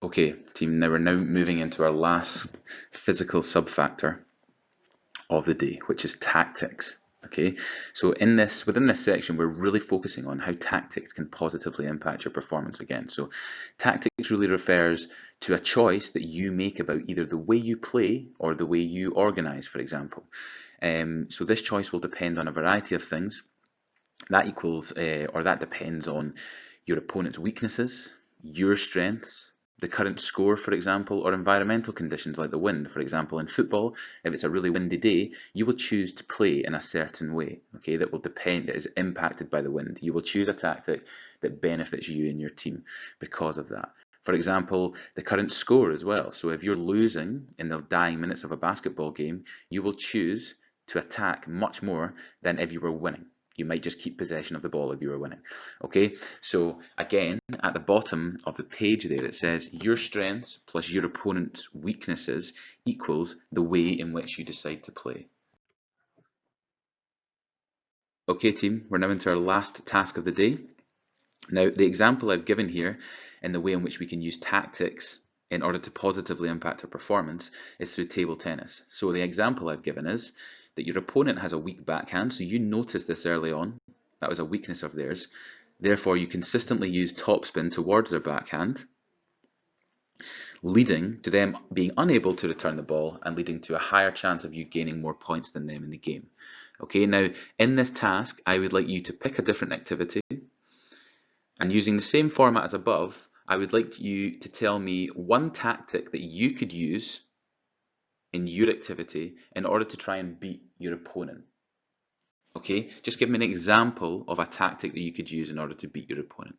Okay, team, now we're moving into our last physical subfactor of the day, which is tactics. Okay, so within this section, we're really focusing on how tactics can positively impact your performance again. So tactics really refers to a choice that you make about either the way you play or the way you organize, for example. So this choice will depend on a variety of things. That depends on your opponent's weaknesses, your strengths, the current score, for example, or environmental conditions like the wind. For example, in football, if it's a really windy day, you will choose to play in a certain way, okay, that is impacted by the wind. You will choose a tactic that benefits you and your team because of that. For example, the current score as well. So if you're losing in the dying minutes of a basketball game, you will choose to attack much more than if you were winning. You might just keep possession of the ball if you were winning. Okay, so again, at the bottom of the page there, it says your strengths plus your opponent's weaknesses equals the way in which you decide to play. Okay, team, we're now into our last task of the day. Now, the example I've given here in the way in which we can use tactics in order to positively impact our performance is through table tennis. So the example I've given is that your opponent has a weak backhand, so you noticed this early on. That was a weakness of theirs. Therefore, you consistently use topspin towards their backhand, leading to them being unable to return the ball and leading to a higher chance of you gaining more points than them in the game. Okay, now in this task, I would like you to pick a different activity, and using the same format as above, I would like you to tell me one tactic that you could use in your activity in order to try and beat your opponent. Okay, just give me an example of a tactic that you could use in order to beat your opponent.